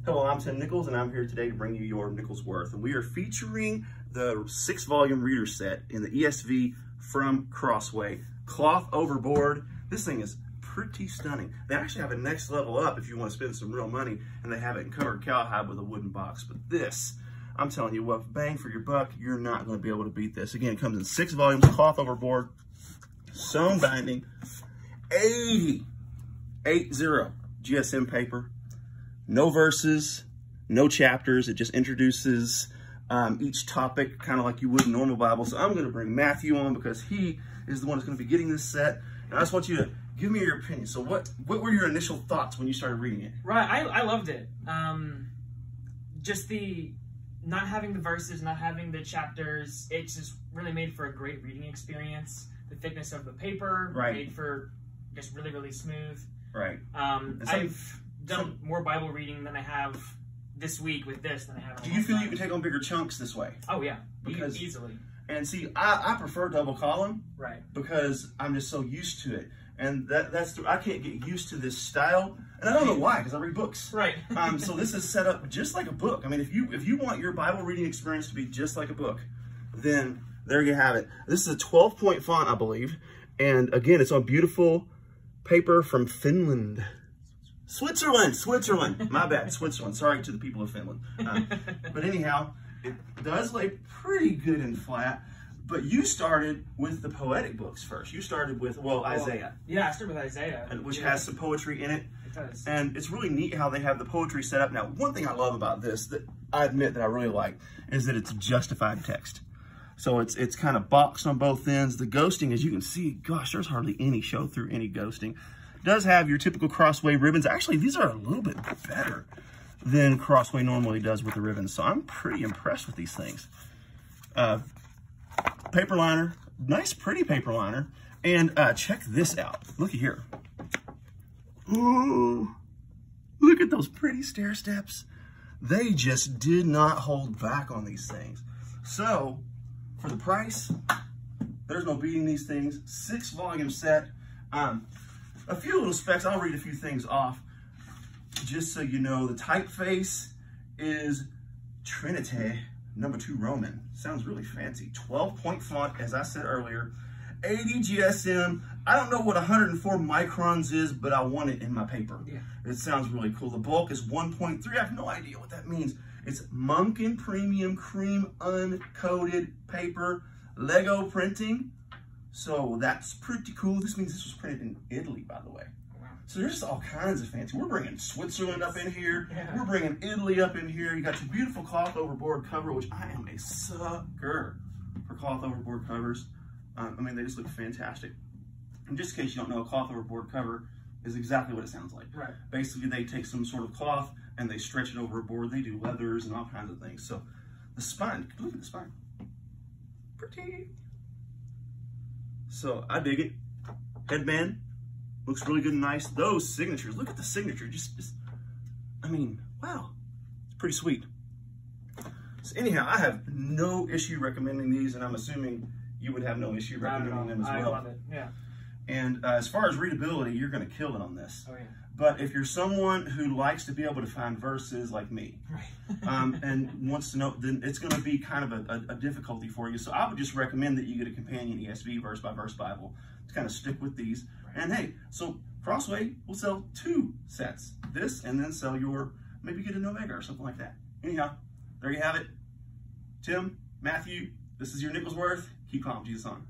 Hello, I'm Tim Nichols, and I'm here today to bring you your Nichols Worth. And we are featuring the 6-volume reader set in the ESV from Crossway. Cloth overboard. This thing is pretty stunning. They actually have a next level up if you want to spend some real money, and they have it in covered cowhide with a wooden box. But this, I'm telling you what, bang for your buck, you're not going to be able to beat this. Again, it comes in 6 volumes, cloth overboard, sewn binding, 80 GSM paper. No verses, no chapters. It just introduces each topic kind of like you would in normal Bible. So I'm going to bring Matthew on because he is the one that's going to be getting this set. And I just want you to give me your opinion. So what were your initial thoughts when you started reading it? Right, I loved it. Just the not having the verses, not having the chapters, it just really made for a great reading experience. The thickness of the paper made for just really, really smooth. Right. I've done more Bible reading than I have this week with this than I have. Do you feel you can take on bigger chunks this way? Oh yeah, because easily. And see, I prefer double column, right? Because I'm just so used to it, and I can't get used to this style, and I don't know why, because I read books, right? So this is set up just like a book. I mean, if you want your Bible reading experience to be just like a book, then there you have it. This is a 12-point font, I believe, and again, it's on beautiful paper from Finland. Switzerland. My bad, Switzerland. Sorry to the people of Finland. But anyhow, it does lay pretty good and flat. But you started with the poetic books first. You started with, Isaiah. Yeah, I started with Isaiah. Which has some poetry in it. It does. And it's really neat how they have the poetry set up. Now, one thing I love about this that I admit that I really like is that it's justified text. So it's kind of boxed on both ends. The ghosting, as you can see, gosh, there's hardly any show through any ghosting. Does have your typical Crossway ribbons. Actually, these are a little bit better than Crossway normally does with the ribbons. So I'm pretty impressed with these things. Paper liner, nice pretty paper liner. And check this out. Looky here. Ooh, look at those pretty stair steps. They just did not hold back on these things. So for the price, there's no beating these things. 6-volume set. A few little specs, I'll read a few things off, just so you know. The typeface is Trinity, #2 Roman. Sounds really fancy. 12-point font, as I said earlier. 80 GSM. I don't know what 104 microns is, but I want it in my paper. Yeah. It sounds really cool. The bulk is 1.3. I have no idea what that means. It's Munkin Premium Cream Uncoated Paper, Lego printing. So that's pretty cool. This means this was printed in Italy, by the way. Wow. So there's all kinds of fancy. We're bringing Switzerland up in here. Yeah. We're bringing Italy up in here. You got your beautiful cloth overboard cover, which I am a sucker for cloth overboard covers. I mean, they just look fantastic. And just in case you don't know, a cloth overboard cover is exactly what it sounds like. Right. Basically, they take some sort of cloth and they stretch it over a board. They do leathers and all kinds of things. So the spine, look at the spine. Pretty. So I dig it. Headband looks really good and nice. Those signatures, look at the signature. Just I mean, wow, it's pretty sweet. So anyhow, I have no issue recommending these, and I'm assuming you would have no issue recommending them as well. I love it, yeah. And as far as readability, you're going to kill it on this. Oh yeah. But if you're someone who likes to be able to find verses like me, right. And wants to know, then it's going to be kind of a difficulty for you. So I would just recommend that you get a companion ESV verse-by-verse Bible to kind of stick with these. Right. And hey, so Crossway will sell 2 sets, this and then sell your, maybe get an Omega or something like that. Anyhow, there you have it. Tim, Matthew, this is your Nichols Worth. Keep calm, Jesus on.